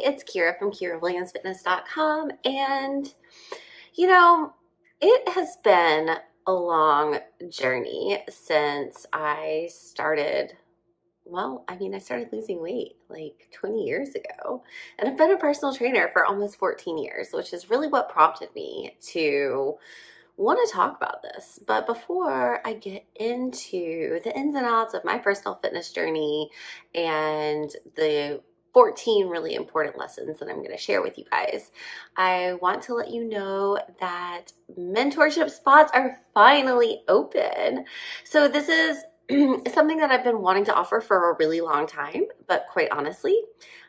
it's Kyra from KyraWilliamsFitness.com, and you know, it has been a long journey since I started. I started losing weight like 20 years ago, and I've been a personal trainer for almost 14 years, which is really what prompted me to want to talk about this. But before I get into the ins and outs of my personal fitness journey and the 14 really important lessons that I'm going to share with you guys, I want to let you know that mentorship spots are finally open. So this is something that I've been wanting to offer for a really long time, but quite honestly,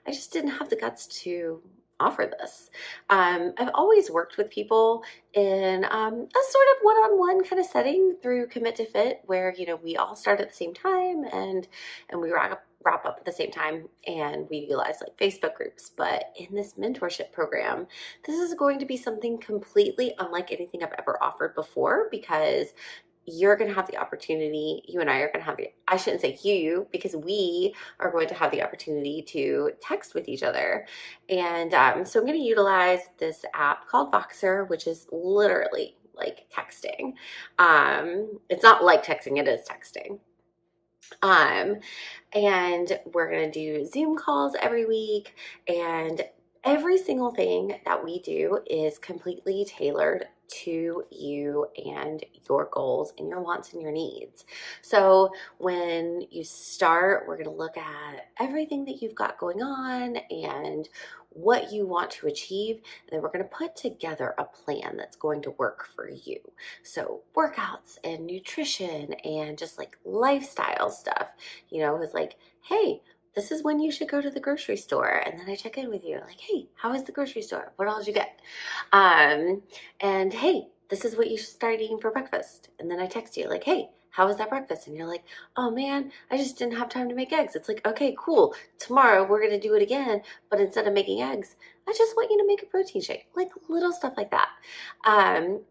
I just didn't have the guts to offer this. I've always worked with people in a sort of one-on-one kind of setting through Commit to Fit, where we all start at the same time and we wrap up at the same time, and we utilize like Facebook groups. But in this mentorship program, this is going to be something completely unlike anything I've ever offered before, because you're going to have the opportunity, you and I are going to have I shouldn't say you, because we are going to have the opportunity to text with each other. And so I'm going to utilize this app called Voxer, which is literally like texting. It's not like texting, it is texting. And we're going to do Zoom calls every week, and every single thing that we do is completely tailored to you and your goals and your wants and your needs. So when you start, we're going to look at everything that you've got going on and what you want to achieve, and then we're going to put together a plan that's going to work for you. So workouts and nutrition and just like lifestyle stuff, it's like, hey, this is when you should go to the grocery store. And then I check in with you like, hey, how is the grocery store? What all did you get? And hey, this is what you should start eating for breakfast. And then I text you like, hey, how was that breakfast? And you're like, oh man, I just didn't have time to make eggs. It's like, okay, cool. Tomorrow we're going to do it again. But instead of making eggs, I just want you to make a protein shake, like little stuff like that.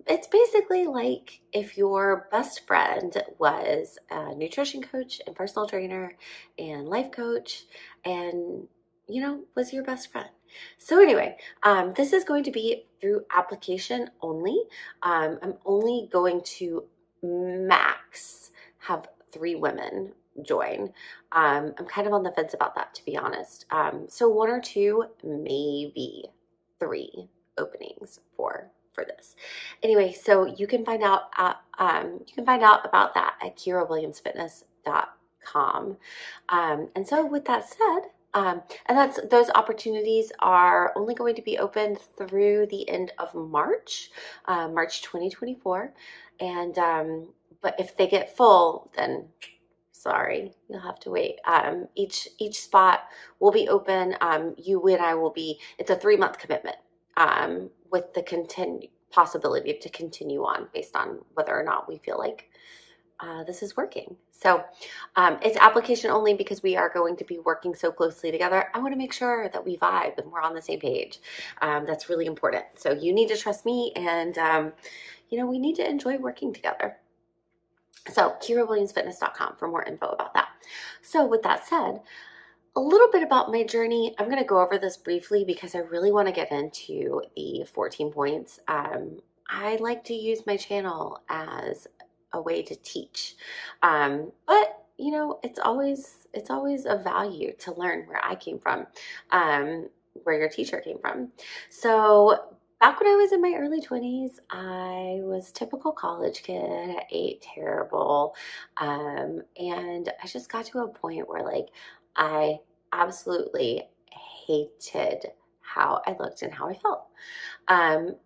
It's basically like if your best friend was a nutrition coach and personal trainer and life coach and, was your best friend. So anyway, this is going to be through application only. I'm only going to max have 3 women join. I'm kind of on the fence about that, to be honest. So 1 or 2, maybe 3 openings for this. Anyway, so you can find out about that at KyraWilliamsFitness.com. And so with that said, and those opportunities are only going to be open through the end of March, March 2024. And but if they get full, then sorry, you'll have to wait. Each spot will be open. You and I will be. It's a 3-month commitment, with the possibility to continue on based on whether or not we feel like this is working. So it's application only because we are going to be working so closely together. I want to make sure that we vibe and we're on the same page. That's really important. So you need to trust me, and we need to enjoy working together. So KyraWilliamsFitness.com for more info about that. So with that said, a little bit about my journey. I'm going to go over this briefly because I really want to get into the 14 points. I like to use my channel as a way to teach, but it's always of value to learn where I came from, where your teacher came from. So back when I was in my early 20s, I was typical college kid. I ate terrible, and I just got to a point where like I absolutely hated how I looked and how I felt. I'm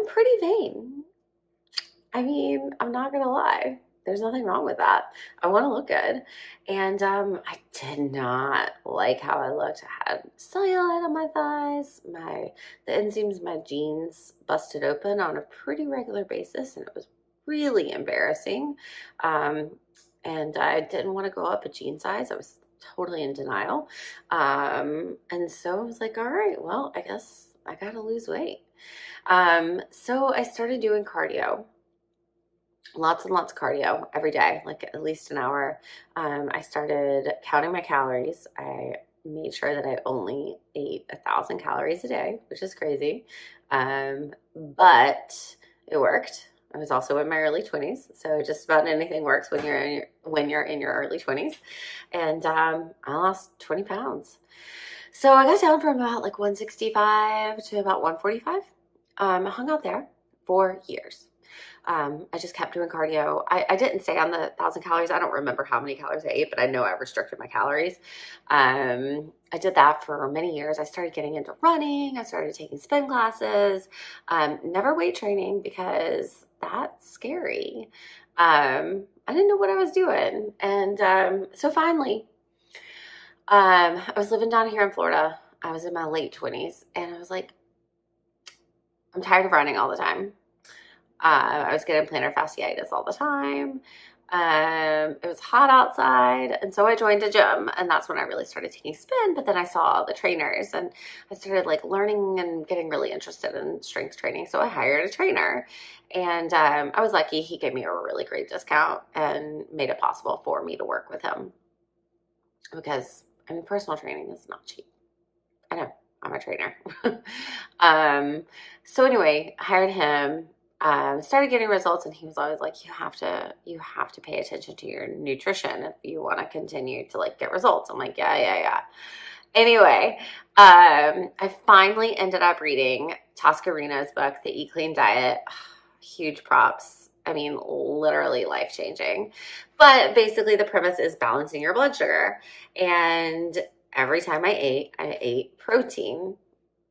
pretty vain. I mean, I'm not gonna lie. There's nothing wrong with that. I want to look good. And I did not like how I looked. I had cellulite on my thighs. The inseams of my jeans busted open on a pretty regular basis, and it was really embarrassing. And I didn't want to go up a jean size. I was totally in denial. And so I was like, all right, well, I guess I gotta lose weight. So I started doing cardio. Lots and lots of cardio every day, like at least an hour. I started counting my calories. I made sure that I only ate 1,000 calories a day, which is crazy. But it worked. I was also in my early 20s, so just about anything works when you're in your early 20s. And I lost 20 pounds. So I got down from about like 165 to about 145. I hung out there for years. I just kept doing cardio. I didn't stay on the 1,000 calories. I don't remember how many calories I ate, but I know I restricted my calories. I did that for many years. I started getting into running. I started taking spin classes. Never weight training because that's scary. I didn't know what I was doing. And so finally, I was living down here in Florida. I was in my late 20s, and I was like, I'm tired of running all the time. I was getting plantar fasciitis all the time. It was hot outside, and so I joined a gym, and that's when I really started taking spin. But then I saw the trainers, and I started like learning and getting really interested in strength training. So I hired a trainer, and I was lucky. He gave me a really great discount and made it possible for me to work with him, because I mean, personal training is not cheap. I know, I'm a trainer. So anyway, I hired him. Started getting results, and he was always like, you have to pay attention to your nutrition if you want to continue to like get results. I'm like, yeah. Anyway, I finally ended up reading Toscarino's book, The Eat Clean Diet. Huge props. I mean, literally life-changing. But basically the premise is balancing your blood sugar. And every time I ate protein.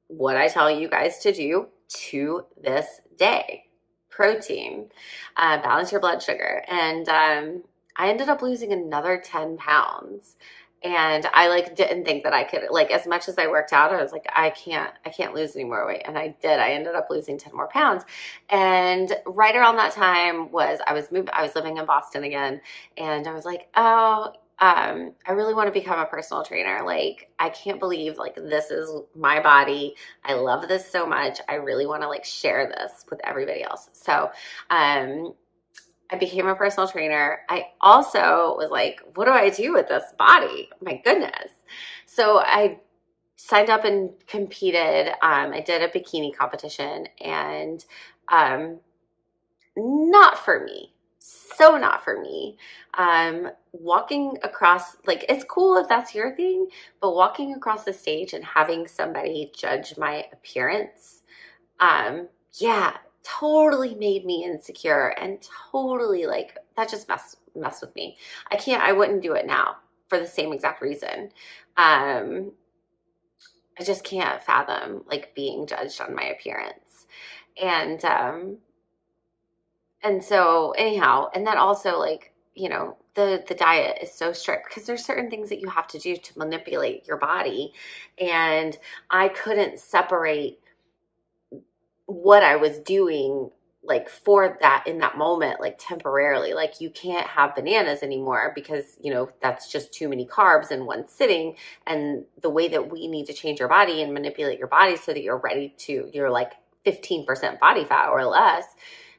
What I tell you guys to do to this day. Protein, balance your blood sugar. And I ended up losing another 10 pounds. And I like didn't think that I could, like, as much as I worked out, I was like, I can't lose any more weight. And I did. I ended up losing 10 more pounds. And right around that time I was living in Boston again. And I was like, oh, I really want to become a personal trainer. Like, I can't believe like this is my body. I love this so much. I really want to like share this with everybody else. So, I became a personal trainer. I also was like, what do I do with this body? My goodness. So I signed up and competed. I did a bikini competition, and not for me. So not for me. Walking across, like, it's cool if that's your thing, but walking across the stage and having somebody judge my appearance, yeah, totally made me insecure, and totally like that just messed with me. I wouldn't do it now for the same exact reason. I just can't fathom like being judged on my appearance. And so anyhow, and then also like, you know, the diet is so strict because there's certain things that you have to do to manipulate your body. And I couldn't separate what I was doing like for that in that moment, like temporarily. Like, you can't have bananas anymore because, you know, that's just too many carbs in one sitting. And the way that we need to change your body and manipulate your body so that you're like 15% body fat or less,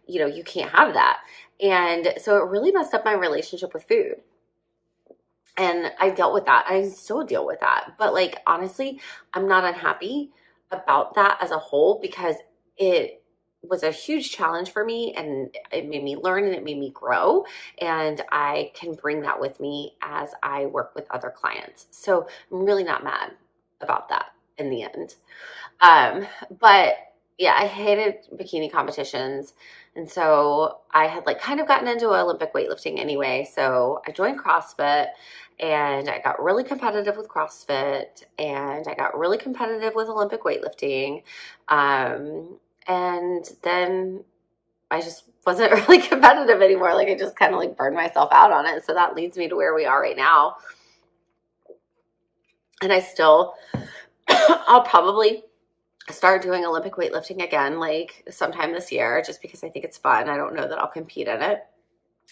you know, you can't have that. And so it really messed up my relationship with food. And I dealt with that. I still deal with that. But like, honestly, I'm not unhappy about that as a whole, because it was a huge challenge for me, and it made me learn and it made me grow. And I can bring that with me as I work with other clients. So I'm really not mad about that in the end. But yeah, I hated bikini competitions. And so I had like kind of gotten into Olympic weightlifting anyway. So I joined CrossFit, and I got really competitive with CrossFit, and I got really competitive with Olympic weightlifting. And then I just wasn't really competitive anymore. Like, I just kind of like burned myself out on it. So that leads me to where we are right now. And I'll probably start doing Olympic weightlifting again, like sometime this year, just because I think it's fun. I don't know that I'll compete in it,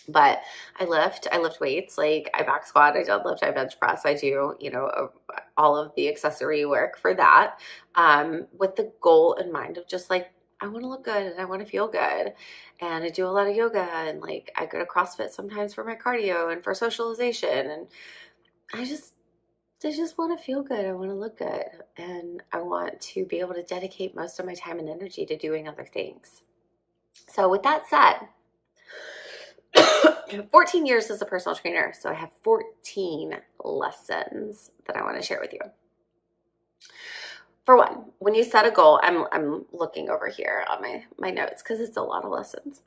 but I lift weights. Like, I back squat, I deadlift, I bench press. I do, you know, all of the accessory work for that, with the goal in mind of just like, I want to look good and I want to feel good. And I do a lot of yoga, and like, I go to CrossFit sometimes for my cardio and for socialization. And I just just want to feel good. I want to look good. And I want to be able to dedicate most of my time and energy to doing other things. So with that said, 14 years as a personal trainer. So I have 14 lessons that I want to share with you. For one, when you set a goal, I'm looking over here on my notes because it's a lot of lessons.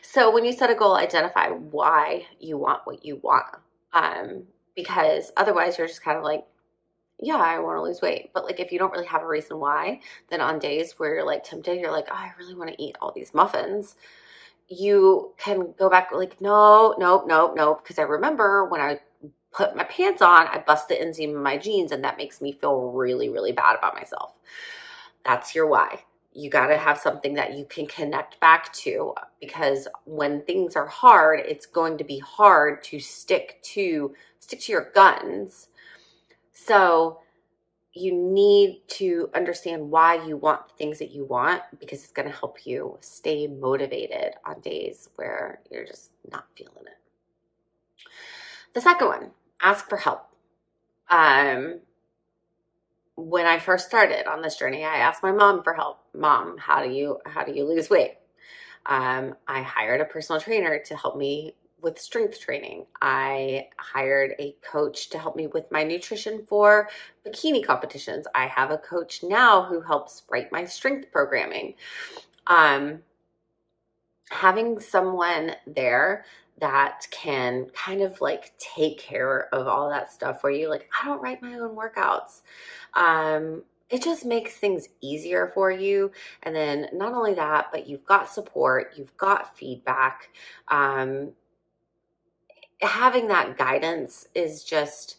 So when you set a goal, identify why you want what you want. Because otherwise you're just kind of like, yeah, I want to lose weight. But like, if you don't really have a reason why, then on days where you're like tempted, you're like, oh, I really want to eat all these muffins. You can go back like, no. Because I remember when I put my pants on, I bust the inseam of my jeans, and that makes me feel really, really bad about myself. That's your why. You got to have something that you can connect back to, because when things are hard, it's going to be hard to stick to your guns. So you need to understand why you want the things that you want, because it's going to help you stay motivated on days where you're just not feeling it. The second one, ask for help. When I first started on this journey, I asked my mom for help. Mom, how do you lose weight? I hired a personal trainer to help me with strength training. I hired a coach to help me with my nutrition for bikini competitions. I have a coach now who helps write my strength programming. Having someone there that can kind of like take care of all that stuff for you. Like, I don't write my own workouts. It just makes things easier for you. And then not only that, but you've got support, you've got feedback. Having that guidance is just,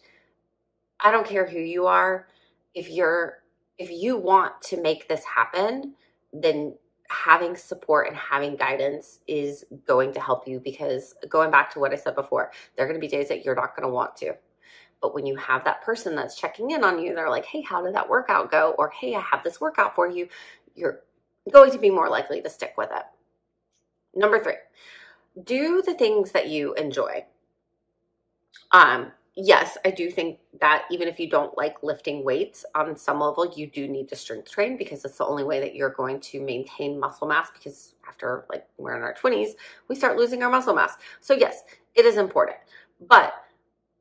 I don't care who you are. If you want to make this happen, then having support and having guidance is going to help you, because going back to what I said before, there are going to be days that you're not going to want to. But when you have that person that's checking in on you, they're like, hey, how did that workout go? Or, hey, I have this workout for you. You're going to be more likely to stick with it. Number 3, do the things that you enjoy. Yes, I do think that even if you don't like lifting weights, on some level, you do need to strength train, because it's the only way that you're going to maintain muscle mass, because after like we're in our 20s, we start losing our muscle mass. So yes, it is important, but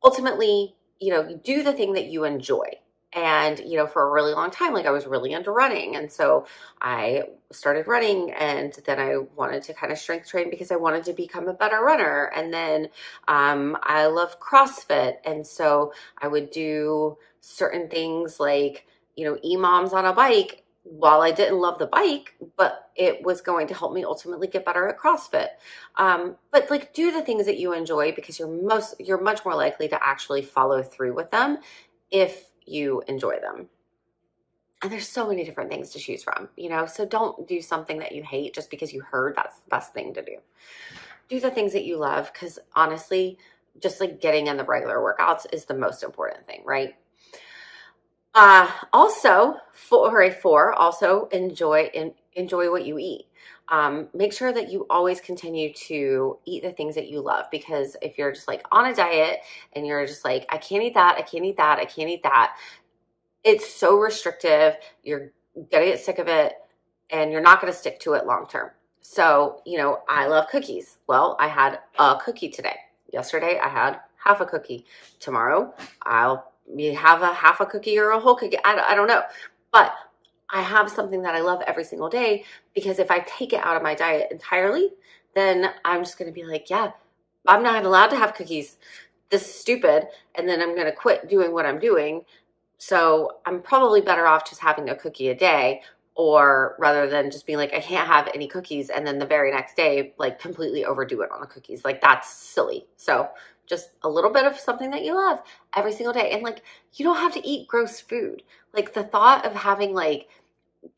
ultimately, you do the thing that you enjoy. And, for a really long time, like I was really into running. And so I started running, and then I wanted to kind of strength train because I wanted to become a better runner. And then I love CrossFit. And so I would do certain things like, EMOMs on a bike, while I didn't love the bike, but it was going to help me ultimately get better at CrossFit. But like, do the things that you enjoy, because you're much more likely to actually follow through with them if you enjoy them. And there's so many different things to choose from, so don't do something that you hate just because you heard that's the best thing to do. Do the things that you love, because honestly, just like getting in the regular workouts is the most important thing, right? Also, enjoy what you eat. Make sure that you always continue to eat the things that you love, because if you're just like on a diet and you're just like, I can't eat that, I can't eat that, I can't eat that, it's so restrictive. You're going to get sick of it, and you're not going to stick to it long term. So, I love cookies. Well, I had a cookie today. Yesterday, I had half a cookie. Tomorrow, I'll have a half a cookie or a whole cookie. I don't know. But I have something that I love every single day, because if I take it out of my diet entirely, then I'm just going to be like, yeah, I'm not allowed to have cookies. This is stupid. And then I'm going to quit doing what I'm doing. So I'm probably better off just having a cookie a day, or rather than just being like, I can't have any cookies, and then the very next day, like completely overdo it on the cookies. Like, that's silly. So just a little bit of something that you love every single day. And like, you don't have to eat gross food. Like, the thought of having like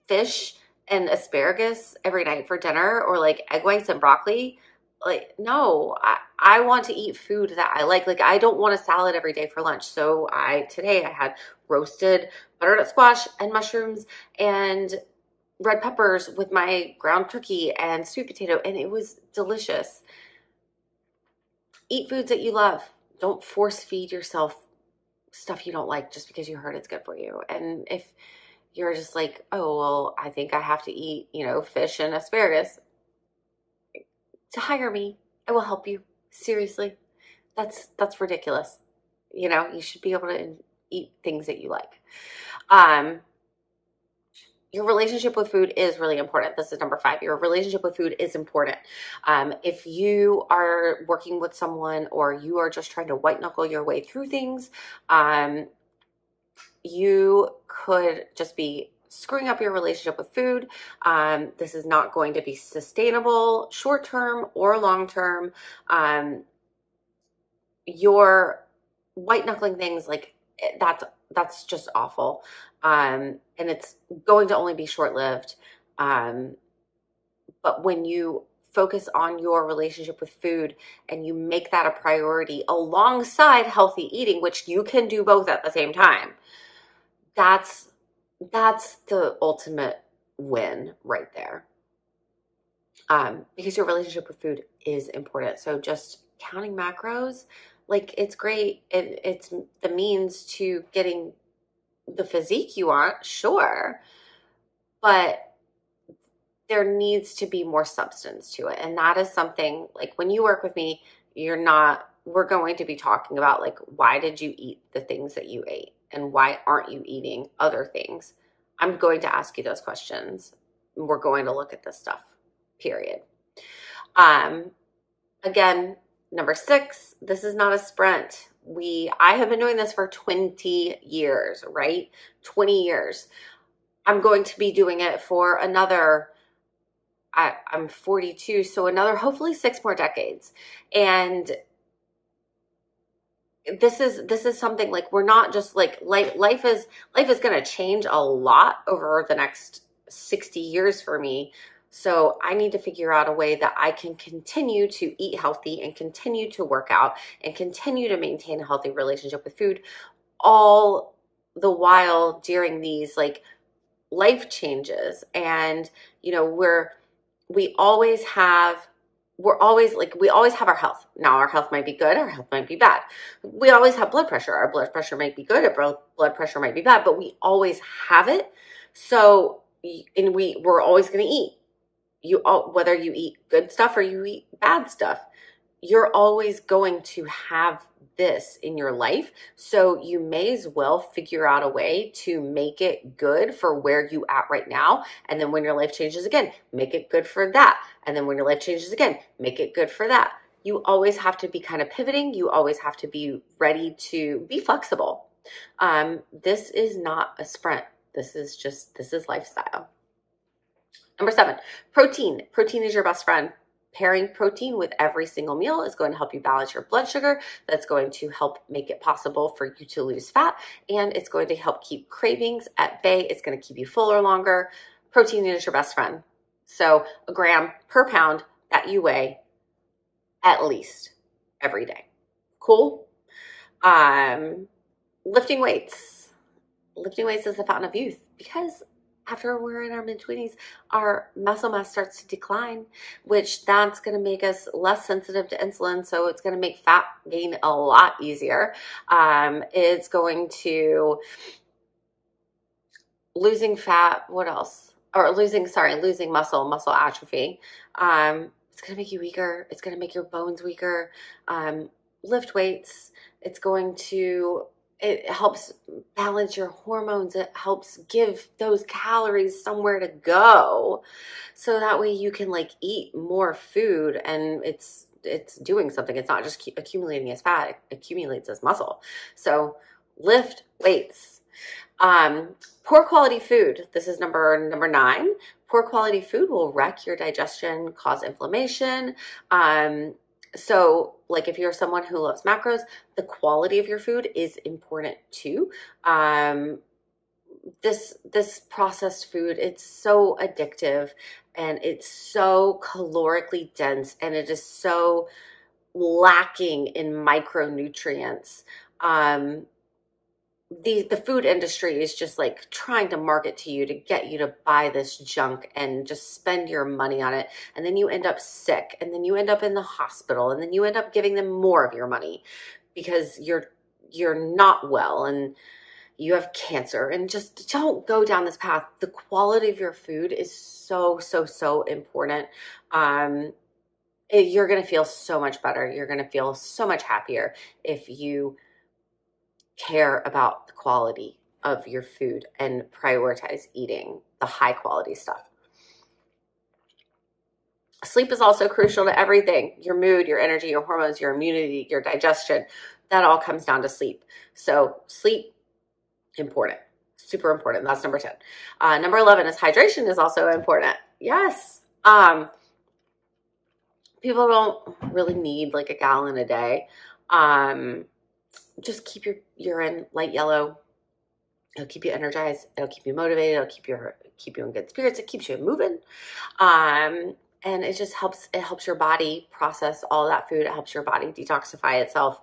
fish and asparagus every night for dinner, or like egg whites and broccoli, like, no, I want to eat food that I like. Like, I don't want a salad every day for lunch. So today I had roasted butternut squash and mushrooms and red peppers with my ground turkey and sweet potato, and it was delicious. Eat foods that you love. Don't force feed yourself stuff you don't like just because you heard it's good for you. And if you're just like, oh, well, I think I have to eat, fish and asparagus, to hire me. I will help you. Seriously. That's ridiculous. You should be able to eat things that you like. Your relationship with food is really important. This is number 5. Your relationship with food is important. If you are working with someone or you are just trying to white knuckle your way through things, you could just be screwing up your relationship with food. This is not going to be sustainable short-term or long-term. You're white knuckling things like that's just awful. And it's going to only be short-lived. But when you focus on your relationship with food and you make that a priority alongside healthy eating, which you can do both at the same time, that's the ultimate win right there. Because your relationship with food is important. So just counting macros, like, it's great. It's the means to getting the physique you want, sure, but there needs to be more substance to it. And that is something, like, when you work with me, we're going to be talking about, like, why did you eat the things that you ate and why aren't you eating other things? I'm going to ask you those questions. We're going to look at this stuff, period. Again, number 6, this is not a sprint. I have been doing this for 20 years, right? 20 years. I'm going to be doing it for another, I'm 42, so another, hopefully 6 more decades. And this is something, like, we're not just like, life is going to change a lot over the next 60 years for me. So I need to figure out a way that I can continue to eat healthy and continue to work out and continue to maintain a healthy relationship with food, all the while during these, like, life changes. And, we always have our health. Now, our health might be good, our health might be bad. We always have blood pressure. Our blood pressure might be good, our blood pressure might be bad, but we always have it. So, and we're always going to eat. Whether you eat good stuff or you eat bad stuff, you're always going to have this in your life. So you may as well figure out a way to make it good for where you at right now. And then when your life changes again, make it good for that. And then when your life changes again, make it good for that. You always have to be kind of pivoting. You always have to be ready to be flexible. This is not a sprint. This is lifestyle. Number 7, protein. Protein is your best friend. Pairing protein with every single meal is going to help you balance your blood sugar. That's going to help make it possible for you to lose fat, and it's going to help keep cravings at bay. It's going to keep you fuller longer. Protein is your best friend. So a gram per pound that you weigh at least every day. Cool? Lifting weights. Lifting weights is the fountain of youth, because after we're in our mid-20s, our muscle mass starts to decline, which that's going to make us less sensitive to insulin. So it's going to make fat gain a lot easier. It's going to, losing fat, what else? Or losing muscle atrophy. It's going to make you weaker. It's going to make your bones weaker. Lift weights. It helps balance your hormones. It helps give those calories somewhere to go. So that way you can, like, eat more food and it's doing something. It's not just accumulating as fat, it accumulates as muscle. So lift weights. Poor quality food. This is number 9. Poor quality food will wreck your digestion, cause inflammation. So, like, if you're someone who loves macros, the quality of your food is important too. This processed food, it's so addictive and it's so calorically dense and it is so lacking in micronutrients. The food industry is just, like, trying to market to you to get you to buy this junk and just spend your money on it. And then you end up sick, and then you end up in the hospital, and then you end up giving them more of your money because you're you're not well and you have cancer, and just don't go down this path. The quality of your food is so, so, so important. You're going to feel so much better. You're going to feel so much happier if you care about the quality of your food and prioritize eating the high quality stuff. Sleep is also crucial to everything. Your mood, your energy, your hormones, your immunity, your digestion, that all comes down to sleep. So sleep, important, super important. That's number 10. Number 11 is hydration is also important. Yes. People don't really need like a gallon a day. Just keep your urine light yellow. It'll keep you energized. It'll keep you motivated. It'll keep you in good spirits. It keeps you moving. And it just helps. It helps your body process all that food. It helps your body detoxify itself.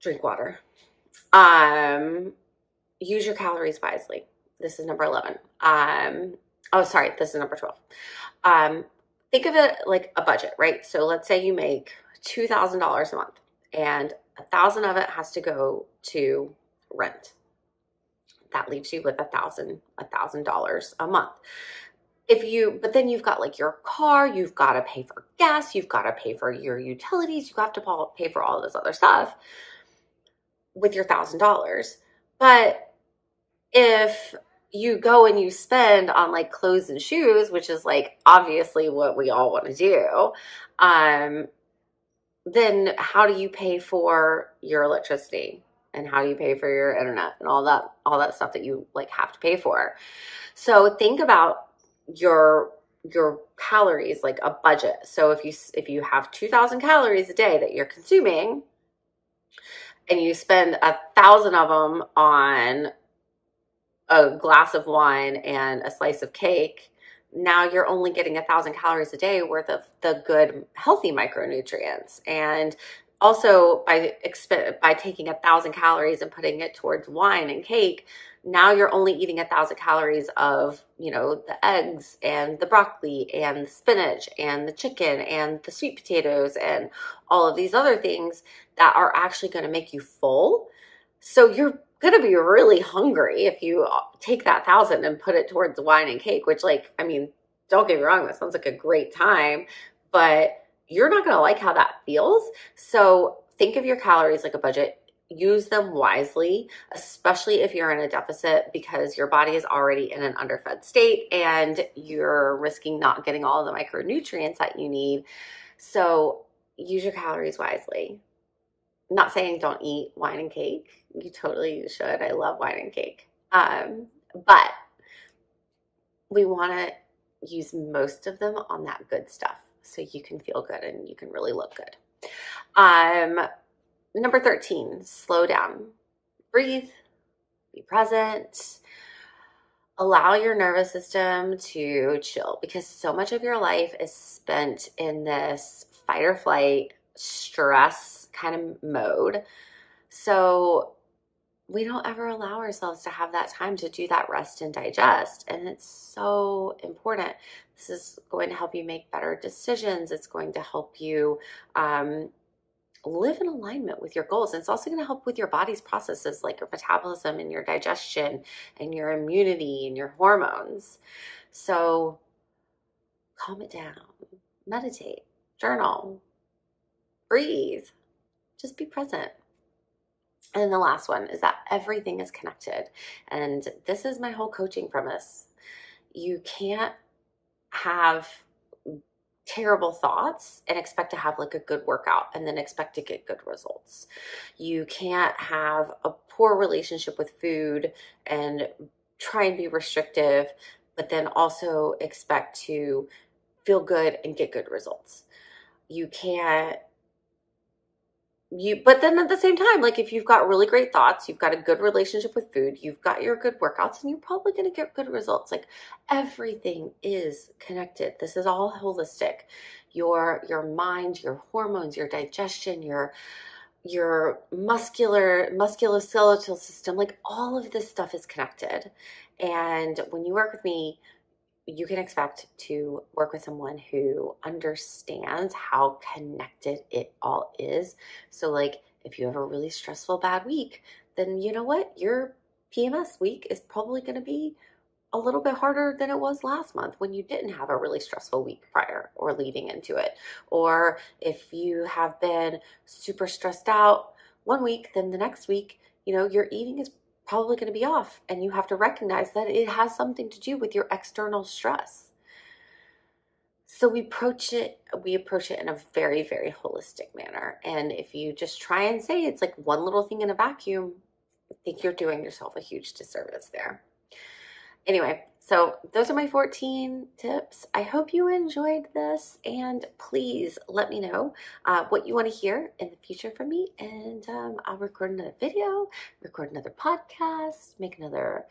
Drink water. Use your calories wisely. This is number 11. This is number 12. Think of it like a budget, right? So let's say you make $2,000 a month, and $1,000 of it has to go to rent. That leaves you with $1,000 a month. But then you've got like your car, you've got to pay for gas, you've got to pay for your utilities, you have to pay for all this other stuff with your $1,000. But if you go and you spend on like clothes and shoes, which is like obviously what we all want to do, then how do you pay for your electricity? And how do you pay for your internet and all that stuff that you like have to pay for? So think about your calories like a budget. So if you have 2,000 calories a day that you're consuming, and you spend 1,000 of them on a glass of wine and a slice of cake, now you're only getting 1,000 calories a day worth of the good, healthy micronutrients. And also by taking 1,000 calories and putting it towards wine and cake, now you're only eating 1,000 calories of, the eggs and the broccoli and the spinach and the chicken and the sweet potatoes and all of these other things that are actually going to make you full. So you're going to be really hungry if you take that 1,000 and put it towards wine and cake, which don't get me wrong, that sounds like a great time, but you're not going to like how that feels. So think of your calories like a budget. Use them wisely, especially if you're in a deficit, because your body is already in an underfed state and you're risking not getting all of the micronutrients that you need. So use your calories wisely. I'm not saying don't eat wine and cake. You totally should. I love wine and cake. But we want to use most of them on that good stuff so you can feel good and you can really look good. Number 13, slow down. Breathe, be present, allow your nervous system to chill, because so much of your life is spent in this fight or flight, stress kind of mode. So we don't ever allow ourselves to have that time to do that rest and digest. And it's so important. This is going to help you make better decisions. It's going to help you live in alignment with your goals. And it's also going to help with your body's processes like your metabolism and your digestion and your immunity and your hormones. So calm it down, meditate, journal, breathe, just be present. And the last one is that everything is connected. And this is my whole coaching premise. You can't have terrible thoughts and expect to have like a good workout and then expect to get good results. You can't have a poor relationship with food and try and be restrictive, but then also expect to feel good and get good results. But then at the same time, like if you've got really great thoughts, you've got a good relationship with food, you've got your good workouts, and you're probably going to get good results. Like everything is connected. This is all holistic. Your mind, your hormones, your digestion, your musculoskeletal system, like all of this stuff is connected. And when you work with me, you can expect to work with someone who understands how connected it all is. So like If you have a really stressful, bad week, then you know what? Your PMS week is probably going to be a little bit harder than it was last month when you didn't have a really stressful week prior or leading into it. Or if you have been super stressed out one week, then the next week, your eating is probably going to be off, and you have to recognize that it has something to do with your external stress. So we approach it in a very, very holistic manner. And if you just try and say it's like one little thing in a vacuum, I think you're doing yourself a huge disservice there. Anyway, so those are my 14 tips. I hope you enjoyed this, and please let me know what you want to hear in the future from me, and I'll record another video, record another podcast, make another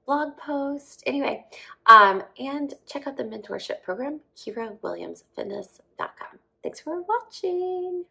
blog post. Anyway, and check out the mentorship program, KyraWilliamsFitness.com. Thanks for watching.